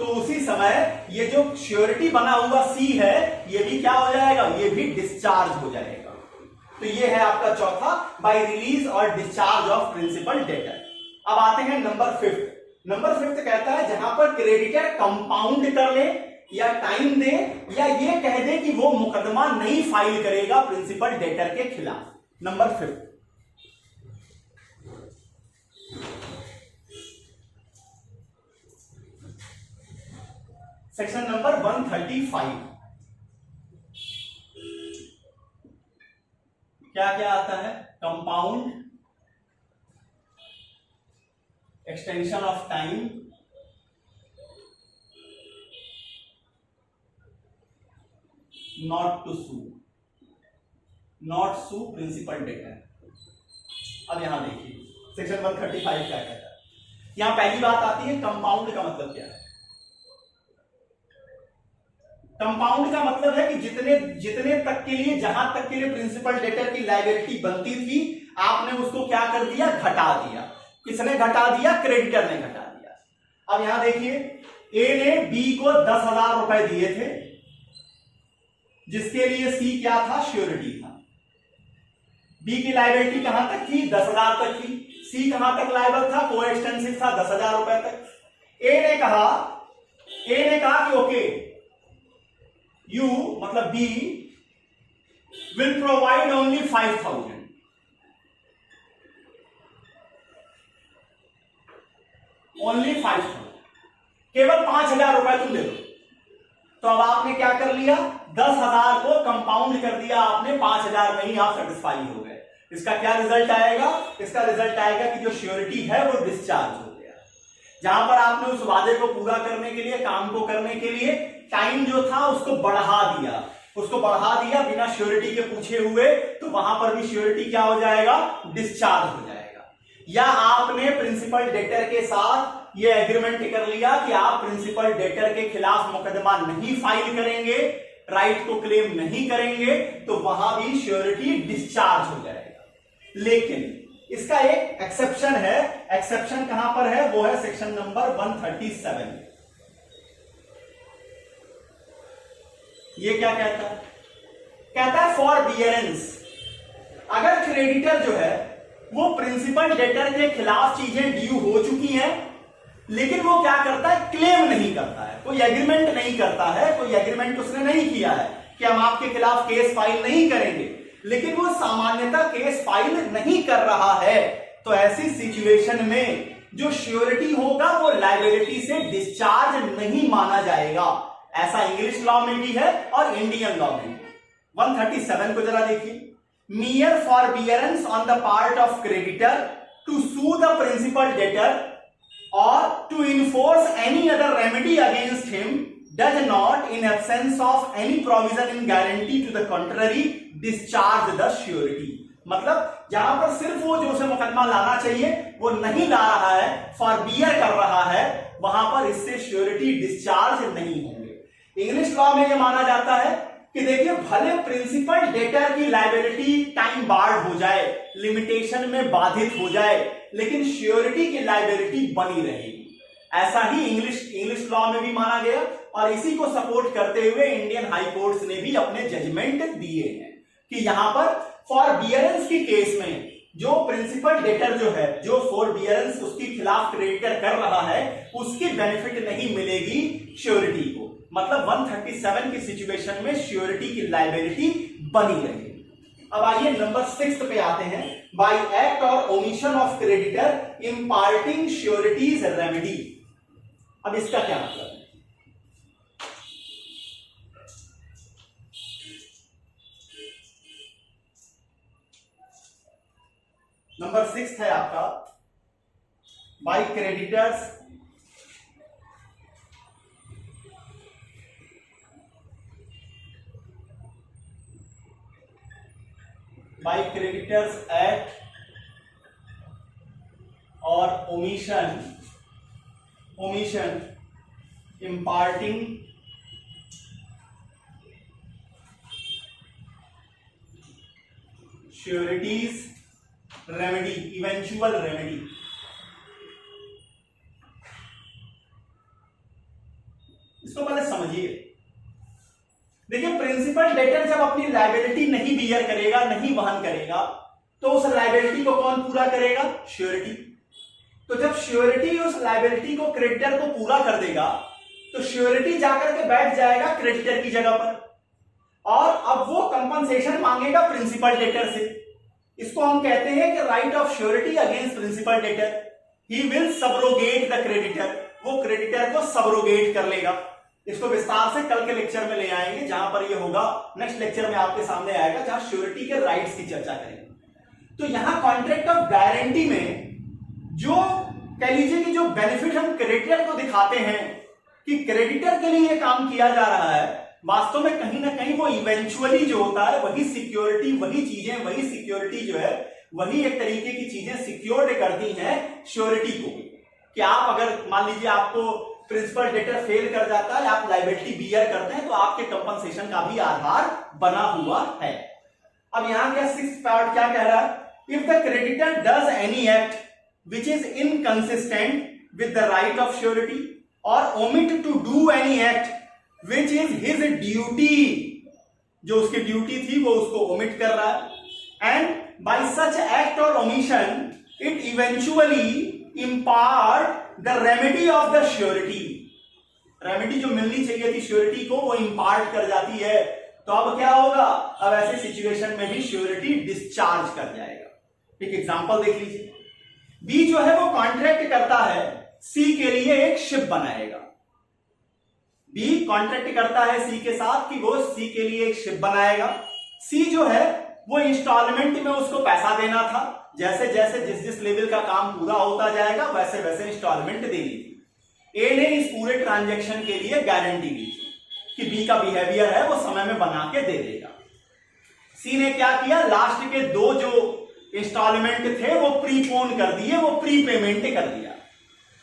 तो उसी समय ये जो श्योरिटी बना हुआ सी है ये भी क्या हो जाएगा, ये भी डिस्चार्ज हो जाएगा। तो ये है आपका चौथा, बाय रिलीज और डिस्चार्ज ऑफ प्रिंसिपल डेटर। अब आते हैं नंबर फिफ्थ। नंबर फिफ्थ कहता है जहां पर क्रेडिटर कंपाउंड कर ले या टाइम दे या ये कह दे कि वो मुकदमा नहीं फाइल करेगा प्रिंसिपल डेटर के खिलाफ। नंबर फिफ्थ, सेक्शन नंबर 135 क्या क्या आता है, compound, extension of time, not to sue, not sue principal debtor. अब यहां देखिए सेक्शन 135 क्या कहता है। यहां पहली बात आती है कंपाउंड का मतलब क्या है। कंपाउंड का मतलब है कि जितने तक के लिए, जहां तक के लिए प्रिंसिपल डेटर की लायबिलिटी बनती थी आपने उसको क्या कर दिया, घटा दिया। किसने घटा दिया, क्रेडिटर ने घटा दिया। अब यहां देखिए ए ने बी को 10,000 रुपए दिए थे जिसके लिए सी क्या था, श्योरिटी था। बी की लायबिलिटी कहां तक थी, 10,000 तक थी। सी कहां तक लायबल था, को एक्सटेंसिव था 10,000 रुपए तक। ए ने कहा कि ओके यू मतलब B will provide only 5,000, only 5,000, केवल 5,000 रुपए तुम दे दो। तो अब आपने क्या कर लिया, 10,000 को कंपाउंड कर दिया आपने, 5,000 में ही आप सेटिस्फाई हो गए। इसका क्या रिजल्ट आएगा, इसका रिजल्ट आएगा कि जो श्योरिटी है वो डिस्चार्ज हो गया। जहां पर आपने उस वादे को पूरा करने के लिए, काम को करने के लिए टाइम जो था उसको बढ़ा दिया बिना श्योरिटी के पूछे हुए, तो वहां पर भी श्योरिटी क्या हो जाएगा, डिस्चार्ज हो जाएगा। या आपने प्रिंसिपल डेटर के साथ ये एग्रीमेंट कर लिया कि आप प्रिंसिपल डेटर के खिलाफ मुकदमा नहीं फाइल करेंगे, राइट को क्लेम नहीं करेंगे, तो वहां भी श्योरिटी डिस्चार्ज हो जाएगा। लेकिन इसका एक एक्सेप्शन है। एक्सेप्शन कहां पर है, वो है सेक्शन नंबर 137। ये क्या कहता है, कहता है फॉर बियरेंस, अगर क्रेडिटर जो है वो प्रिंसिपल डेटर के खिलाफ चीजें ड्यू हो चुकी हैं लेकिन वो क्या करता है, क्लेम नहीं करता है, कोई एग्रीमेंट नहीं करता है, कोई एग्रीमेंट उसने नहीं किया है कि हम आपके खिलाफ केस फाइल नहीं करेंगे, लेकिन वो सामान्यतः केस फाइल नहीं कर रहा है, तो ऐसी सिचुएशन में जो श्योरिटी होगा वो लायबिलिटी से डिस्चार्ज नहीं माना जाएगा। ऐसा इंग्लिश लॉ में भी है और इंडियन लॉ में भी। 137 को जरा देखिए, mere forbearance on the part of creditor to sue the principal debtor or to enforce any other remedy against him does not, in absence of any provision in guarantee to the contrary, discharge the surety। मतलब जहां पर सिर्फ वो जो उसे मुकदमा लाना चाहिए वो नहीं ला रहा है, फॉरबियर कर रहा है, वहां पर इससे श्योरिटी डिस्चार्ज नहीं होंगे। इंग्लिश लॉ में यह माना जाता है कि देखिए भले प्रिंसिपल डेटर की लायबिलिटी टाइम बार्ड हो जाए, लिमिटेशन में बाधित हो जाए, लेकिन श्योरिटी की लायबिलिटी बनी रहेगी। ऐसा ही इंग्लिश लॉ में भी माना गया और इसी को सपोर्ट करते हुए इंडियन हाई कोर्ट्स ने भी अपने जजमेंट दिए हैं कि यहां पर फॉरबियरेंस की केस में जो प्रिंसिपल डेटर जो है, जो फॉरबियरेंस उसके खिलाफ क्रेडिटर कर रहा है, उसकी बेनिफिट नहीं मिलेगी श्योरिटी को। मतलब 137 की सिचुएशन में श्योरिटी की लायबिलिटी बनी रहेगी। अब आइए नंबर 6 पे आते हैं, बाय एक्ट और omission of creditor imparting sureties remedy. अब इसका क्या मतलब है, नंबर 6 है आपका, by creditors by creditors act or omission imparting sureties remedy, eventual remedy। इसको पहले समझिए। देखिए, प्रिंसिपल डेटर जब अपनी लायबिलिटी नहीं बियर करेगा, नहीं वहन करेगा, तो उस लायबिलिटी को कौन पूरा करेगा? श्योरिटी। तो जब श्योरिटी उस लायबिलिटी को क्रेडिटर को पूरा कर देगा, तो श्योरिटी जाकर के बैठ जाएगा क्रेडिटर की जगह पर, और अब वो कंपनसेशन मांगेगा प्रिंसिपल डेटर से। इसको हम कहते हैं कि right of surety against principal debtor. He will subrogate the creditor, वो क्रेडिटर को सबरोगेट कर लेगा। इसको विस्तार से कल के लेक्चर में ले आएंगे, जहां पर ये होगा नेक्स्ट लेक्चर में आपके सामने आएगा, जहां श्योरिटी के राइट्स की चर्चा करेंगे। तो यहां कॉन्ट्रैक्ट ऑफ गारंटी में जो कह लीजिए कि जो बेनिफिट हम क्रेडिटर को दिखाते हैं कि क्रेडिटर के लिए काम किया जा रहा है, वास्तव में कहीं ना कहीं वो इवेंचुअली जो होता है वही सिक्योरिटी, वही चीजें, वही सिक्योरिटी जो है, वही एक तरीके की चीजें सिक्योर्ड करती हैं श्योरिटी को। कि आप अगर मान लीजिए आपको प्रिंसिपल डेटर फेल कर जाता है, आप लायबिलिटी बियर करते हैं, तो आपके कंपनसेशन का भी आधार बना हुआ है। अब यहां क्या 6th पार्ट क्या कह रहा है? If the creditor does any act which is inconsistent with the right of surety और omit to do any act which is his duty, जो उसकी ड्यूटी थी वो उसको ओमिट कर रहा है, एंड बाय सच एक्ट और omission it eventually impart the remedy of the surety. Remedy जो मिलनी चाहिए थी श्योरिटी को, वो इम्पार्ट कर जाती है। तो अब क्या होगा? अब ऐसे सिचुएशन में भी श्योरिटी डिस्चार्ज कर जाएगा। एक एग्जांपल देख लीजिए। बी जो है वो कॉन्ट्रैक्ट करता है सी के लिए एक शिप बनाएगा। बी कॉन्ट्रैक्ट करता है सी के साथ कि वो सी के लिए एक शिप बनाएगा। सी जो है वो इंस्टॉलमेंट में उसको पैसा देना था, जैसे जैसे जिस जिस लेवल का काम पूरा होता जाएगा वैसे वैसे इंस्टॉलमेंट देनी थी। ए ने इस पूरे ट्रांजैक्शन के लिए गारंटी दी कि बी का बिहेवियर है वो समय में बना के दे देगा। सी ने क्या किया? लास्ट के 2 जो इंस्टॉलमेंट थे वो प्रीपोन कर दिए, वो प्री पेमेंट कर दिया।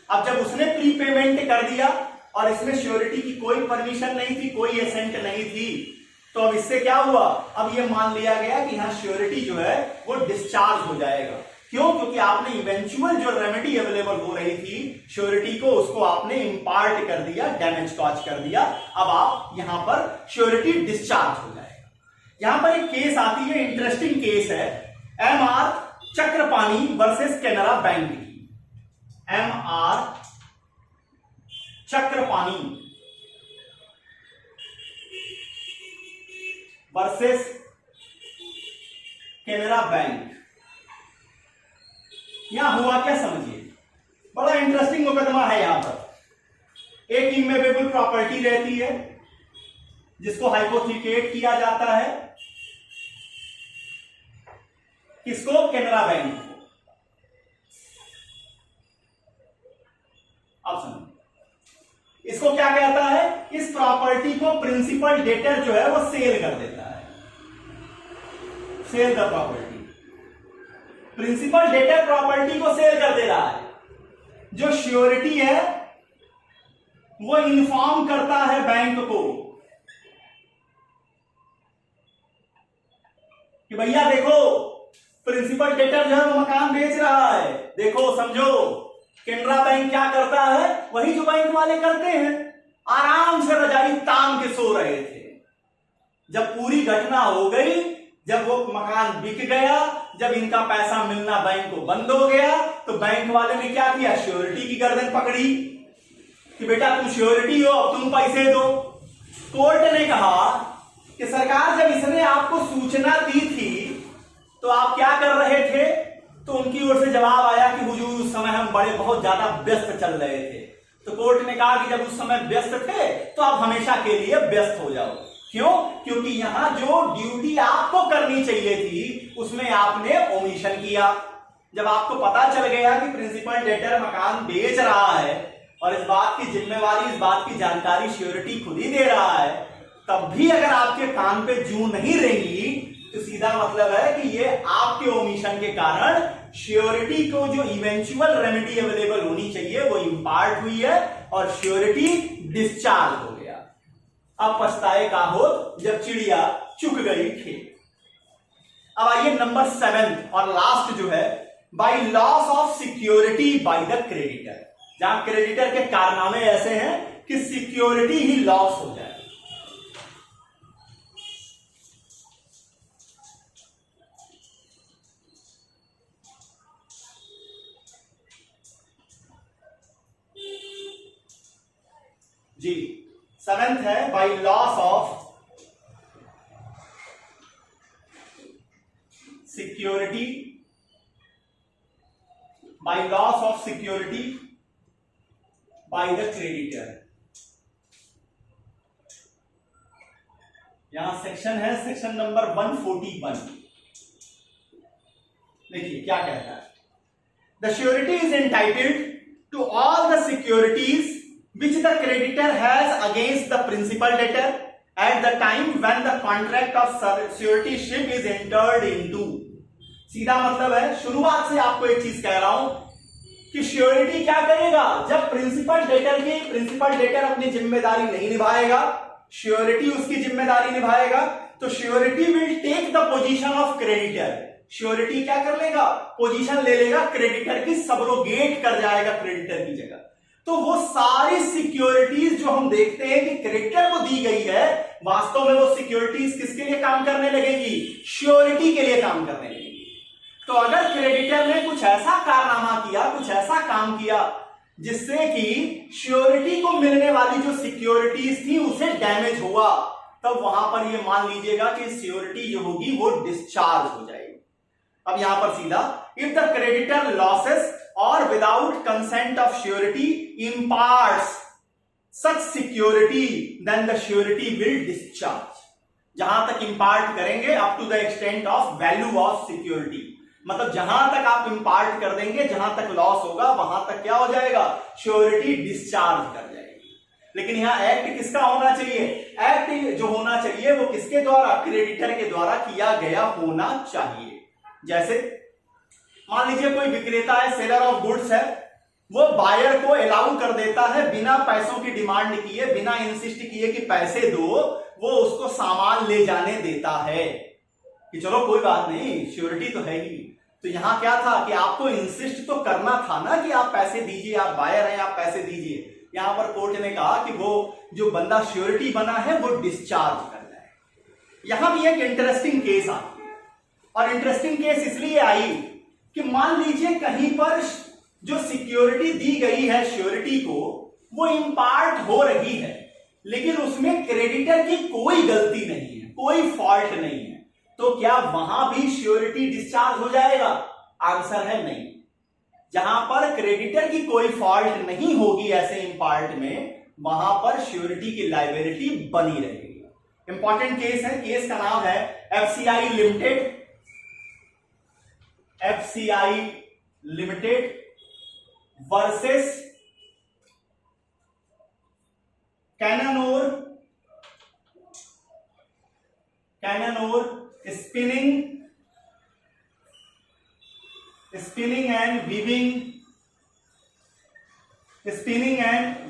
अब जब उसने प्री पेमेंट कर दिया और इसमें श्योरिटी की कोई परमिशन नहीं थी, कोई एसेंट नहीं थी, तो अब इससे क्या हुआ? अब ये मान लिया गया कि यहां श्योरिटी जो है वो डिस्चार्ज हो जाएगा। क्यों? क्योंकि आपने इवेंचुअल जो रेमेडी अवेलेबल हो रही थी श्योरिटी को, उसको आपने इंपार्ट कर दिया, डैमेज कॉज कर दिया। अब आप यहां पर श्योरिटी डिस्चार्ज हो जाएगा। यहां पर एक केस आती है, इंटरेस्टिंग केस है, M R. Chakrapani versus Canara Bank की। M R. Chakrapani versus Canara Bank. यहां हुआ क्या समझिए, बड़ा इंटरेस्टिंग मुकदमा है। यहां पर एक इमेबेबल प्रॉपर्टी रहती है जिसको हाइपोथिकेट किया जाता है, किसको? कैनरा बैंक को। अब समझिए इसको क्या कहता है? इस प्रॉपर्टी को प्रिंसिपल डेटर जो है वो सेल कर देता है। Sell the property. Principal debtor property को सेल कर दे रहा है। जो श्योरिटी है वो इन्फॉर्म करता है बैंक को कि भैया देखो प्रिंसिपल डेटर जो है वो मकान बेच रहा है, देखो समझो। कैनरा बैंक क्या करता है? वही जो बैंक वाले करते हैं, आराम से रजाई तान के सो रहे थे। जब पूरी घटना हो गई, जब वो मकान बिक गया, जब इनका पैसा मिलना बैंक को बंद हो गया, तो बैंक वाले ने क्या किया? श्योरिटी की गर्दन पकड़ी कि बेटा तुम श्योरिटी हो, अब तुम पैसे दो। कोर्ट ने कहा कि सरकार जब इसने आपको सूचना दी थी तो आप क्या कर रहे थे? तो उनकी ओर से जवाब आया कि हुजूर उस समय हम बड़े बहुत ज्यादा व्यस्त चल रहे थे। तो कोर्ट ने कहा कि जब उस समय व्यस्त थे तो आप हमेशा के लिए व्यस्त हो जाओ। क्यों? क्योंकि यहां जो ड्यूटी आपको करनी चाहिए थी उसमें आपने ओमिशन किया। जब आपको पता चल गया कि प्रिंसिपल डेटर मकान बेच रहा है और इस बात की जिम्मेवारी, इस बात की जानकारी श्योरिटी खुद ही दे रहा है, तब भी अगर आपके कान पे जू नहीं रहेगी तो सीधा मतलब है कि ये आपके ओमिशन के कारण श्योरिटी को जो इवेंचुअल रेमेडी अवेलेबल होनी चाहिए वो इंपार्ट हुई है और श्योरिटी डिस्चार्ज हो गया। अब पछताए का होत जब चिड़िया चुग गई खेत। अब आइए नंबर 7 और लास्ट जो है, by loss of security by the creditor. जहां क्रेडिटर के कारनामे ऐसे हैं कि सिक्योरिटी ही लॉस हो जाए। जी, सेवेंथ है by loss of security, by loss of security by the creditor. यहां सेक्शन है, सेक्शन नंबर 141। देखिए क्या कहता है, the surety is entitled to all the securities which the creditor has against the principal debtor at the time when the contract of suretyship is entered into। सीधा मतलब है, शुरुआत से आपको एक चीज कह रहा हूं कि श्योरिटी क्या करेगा, जब प्रिंसिपल डेटर अपनी जिम्मेदारी नहीं निभाएगा, श्योरिटी उसकी जिम्मेदारी निभाएगा, तो surety will take the position of creditor. Surety क्या कर लेगा, पोजीशन ले लेगा क्रेडिटर की, सबरोगेट कर जाएगा क्रेडिटर की जगह। तो वो सारी सिक्योरिटीज जो हम देखते हैं कि क्रेडिटर को दी गई है, वास्तव में वो सिक्योरिटीज किसके लिए काम करने लगेगी, श्योरिटी के लिए काम करने लगेगी। तो अगर क्रेडिटर ने कुछ ऐसा कारनामा किया, कुछ ऐसा काम किया जिससे कि श्योरिटी को मिलने वाली जो सिक्योरिटीज थी उसे डैमेज हुआ, तब वहां पर ये मान लीजिएगा कि श्योरिटी जो होगी वो डिस्चार्ज हो जाएगी। अब यहां पर सीधा, if the creditor losses or without consent of surety imparts such security then the surety will discharge। जहां तक impart करेंगे up to the extent of value of security, मतलब जहां तक आप impart कर देंगे, जहां तक लॉस होगा वहां तक क्या हो जाएगा, श्योरिटी डिस्चार्ज कर जाएगी। लेकिन यहां एक्ट किसका होना चाहिए, एक्ट जो होना चाहिए वो किसके द्वारा, क्रेडिटर के द्वारा किया गया होना चाहिए। जैसे मान लीजिए कोई विक्रेता है, सेलर ऑफ गुड्स है, वो बायर को अलाउ कर देता है बिना पैसों की डिमांड किए, बिना इंसिस्ट किए कि पैसे दो, वो उसको सामान ले जाने देता है कि चलो कोई बात नहीं, श्योरिटी तो है ही। तो यहां क्या था कि आपको इंसिस्ट तो करना था ना कि आप पैसे दीजिए, आप बायर हैं, आप पैसे दीजिए। यहां पर कोर्ट ने कहा कि वो जो बंदा श्योरिटी बना है वो डिस्चार्ज कर जाए। यहां भी एक इंटरेस्टिंग केस आती है, और इंटरेस्टिंग केस इसलिए आई कि मान लीजिए कहीं पर जो सिक्योरिटी दी गई है श्योरिटी को, वो इंपार्ट हो रही है, लेकिन उसमें क्रेडिटर की कोई गलती नहीं है, कोई फॉल्ट नहीं है, तो क्या वहां भी श्योरिटी डिस्चार्ज हो जाएगा? आंसर है नहीं। जहां पर क्रेडिटर की कोई फॉल्ट नहीं होगी ऐसे इंपार्ट में, वहां पर श्योरिटी की लायबिलिटी बनी रहेगी। इंपॉर्टेंट केस है, केस का नाम है FCI limited, FCI limited versus Cannanore spinning and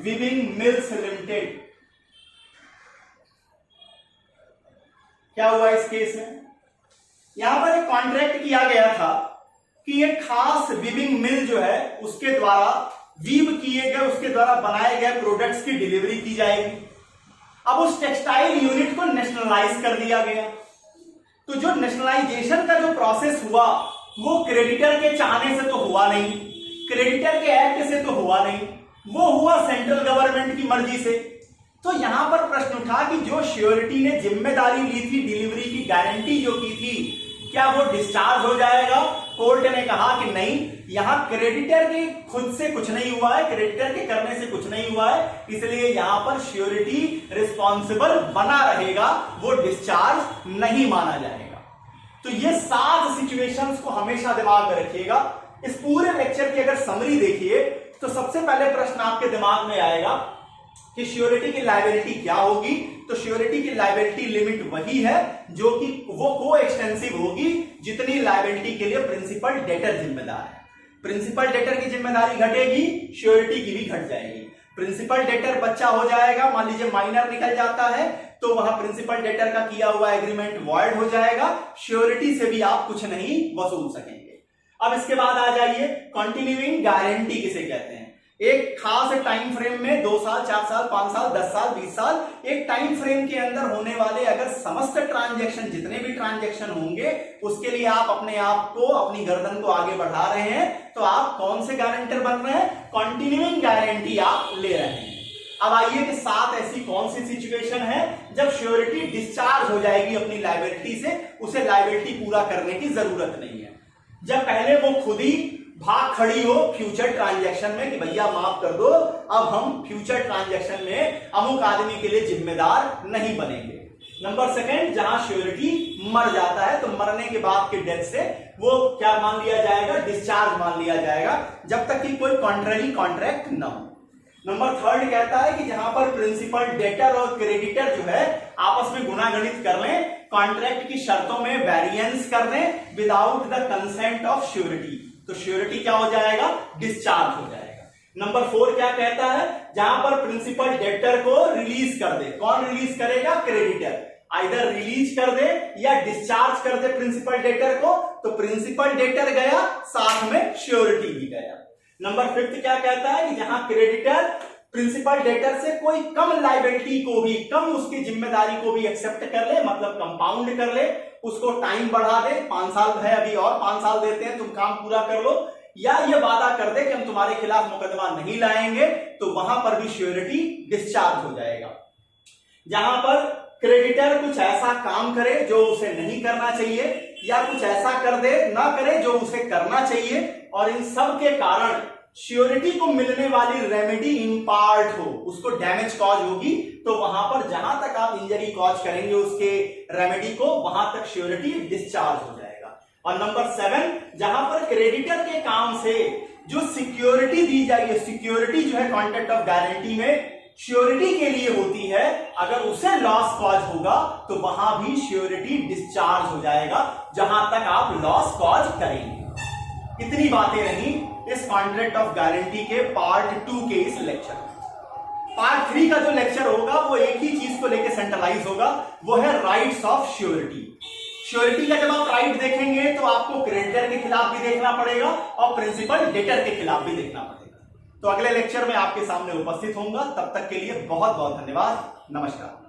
weaving mills limited. क्या हुआ इस केस में? यहां पर एक कॉन्ट्रैक्ट किया गया था कि एक खास वीविंग मिल जो है उसके द्वारा वीव किए गए, उसके द्वारा बनाए गए प्रोडक्ट्स की डिलीवरी की जाएगी। अब उस टेक्सटाइल यूनिट को नेशनलाइज कर दिया गया। तो जो नेशनलाइजेशन का जो प्रोसेस हुआ वो क्रेडिटर के चाहने से तो हुआ नहीं, क्रेडिटर के एक्ट से तो हुआ नहीं, वो हुआ सेंट्रल गवर्नमेंट की मर्जी से। तो यहां पर प्रश्न उठा कि जो श्योरिटी ने जिम्मेदारी ली थी, डिलीवरी की गारंटी जो की थी, क्या वो डिस्चार्ज हो जाएगा? कोर्ट ने कहा कि नहीं, यहां क्रेडिटर के खुद से कुछ नहीं हुआ है, क्रेडिटर के करने से कुछ नहीं हुआ है, इसलिए यहां पर श्योरिटी रिस्पॉन्सिबल बना रहेगा, वो डिस्चार्ज नहीं माना जाएगा। तो ये 7 सिचुएशंस को हमेशा दिमाग में रखिएगा। इस पूरे लेक्चर की अगर समरी देखिए तो सबसे पहले प्रश्न आपके दिमाग में आएगा कि श्योरिटी की लायबिलिटी क्या होगी। तो श्योरिटी की लायबिलिटी लिमिट वही है जो कि वो को एक्सटेंसिव होगी जितनी लायबिलिटी के लिए प्रिंसिपल डेटर जिम्मेदार है। प्रिंसिपल डेटर की जिम्मेदारी घटेगी, श्योरिटी की भी घट जाएगी। प्रिंसिपल डेटर बच्चा हो जाएगा, मान लीजिए माइनर निकल जाता है, तो वह प्रिंसिपल डेटर का किया हुआ एग्रीमेंट वॉइड हो जाएगा, श्योरिटी से भी आप कुछ नहीं वसूल सकेंगे। अब इसके बाद आ जाइए कंटिन्यूइंग गारंटी किसे कहते हैं। एक खास टाइम फ्रेम में 2 साल, 4 साल, 5 साल, 10 साल, 20 साल, एक टाइम फ्रेम के अंदर होने वाले अगर समस्त ट्रांजैक्शन, जितने भी ट्रांजैक्शन होंगे, उसके लिए आप अपने आप को, अपनी गर्दन को आगे बढ़ा रहे हैं, तो आप कौन से गारंटर बन रहे हैं? कंटिन्यूइंग गारंटी आप ले रहे हैं। अब आइए कि 7 ऐसी कौन सी सिचुएशन है जब श्योरिटी डिस्चार्ज हो जाएगी अपनी लायबिलिटी से, उसे लायबिलिटी पूरा करने की जरूरत नहीं है। जब पहले वो खुद ही भाग खड़ी हो फ्यूचर ट्रांजैक्शन में कि भैया माफ कर दो, अब हम फ्यूचर ट्रांजैक्शन में अमुक आदमी के लिए जिम्मेदार नहीं बनेंगे। नंबर सेकंड, जहां श्योरिटी मर जाता है तो मरने के बाद के डेथ से वो क्या मान लिया जाएगा? डिस्चार्ज मान लिया जाएगा, जब तक कि कोई कॉन्ट्ररी कॉन्ट्रैक्ट न हो। नंबर थर्ड कहता है कि जहां पर प्रिंसिपल, डेटर और क्रेडिटर जो है आपस में गुणागणित कर लें, कॉन्ट्रैक्ट की शर्तों में वेरिएंस कर लें without the consent of surety, तो श्योरिटी क्या हो जाएगा? डिस्चार्ज हो जाएगा। नंबर 4 क्या कहता है? जहां पर प्रिंसिपल डेटर को रिलीज कर दे। कौन रिलीज करेगा? क्रेडिटर। आइदर रिलीज कर दे या डिस्चार्ज कर दे प्रिंसिपल डेटर को, तो प्रिंसिपल डेटर गया, साथ में श्योरिटी भी गया। नंबर 5 क्या कहता है कि जहां क्रेडिटर प्रिंसिपल डेटर से कोई कम लायबिलिटी को भी, कम उसकी जिम्मेदारी को भी एक्सेप्ट कर ले, मतलब कंपाउंड कर ले, उसको टाइम बढ़ा दे, 5 साल है अभी और 5 साल देते हैं, तुम काम पूरा कर लो, या ये वादा कर दे कि हम तुम्हारे खिलाफ मुकदमा नहीं लाएंगे, तो वहां पर भी श्योरिटी डिस्चार्ज हो जाएगा। जहां पर क्रेडिटर कुछ ऐसा काम करे जो उसे नहीं करना चाहिए, या कुछ ऐसा कर दे, ना करे जो उसे करना चाहिए, और इन सब के कारण श्योरिटी को मिलने वाली रेमेडी इन पार्ट हो, उसको डैमेज कॉज होगी, तो वहां पर जहां तक आप इंजरी कॉज करेंगे उसके रेमेडी को, वहां तक श्योरिटी डिस्चार्ज हो जाएगा। और नंबर 7, जहां पर क्रेडिटर के काम से जो सिक्योरिटी दी जाएगी, सिक्योरिटी जो है कॉन्ट्रैक्ट ऑफ गारंटी में श्योरिटी के लिए होती है, अगर उसे लॉस कॉज होगा तो वहां भी श्योरिटी डिस्चार्ज हो जाएगा, जहां तक आप लॉस कॉज करेंगे। इतनी बातें रही इस कॉन्ट्रैक्ट ऑफ गारंटी के पार्ट 2 के इस लेक्चर में। पार्ट 3 का जो लेक्चर होगा वो एक ही चीज को लेकर सेंट्रलाइज होगा, वो है राइट्स ऑफ श्योरिटी। श्योरिटी का जब आप राइट देखेंगे तो आपको क्रेडिटर के खिलाफ भी देखना पड़ेगा और प्रिंसिपल डेटर के खिलाफ भी देखना पड़ेगा। तो अगले लेक्चर में आपके सामने उपस्थित होऊंगा, तब तक के लिए बहुत बहुत धन्यवाद। नमस्कार।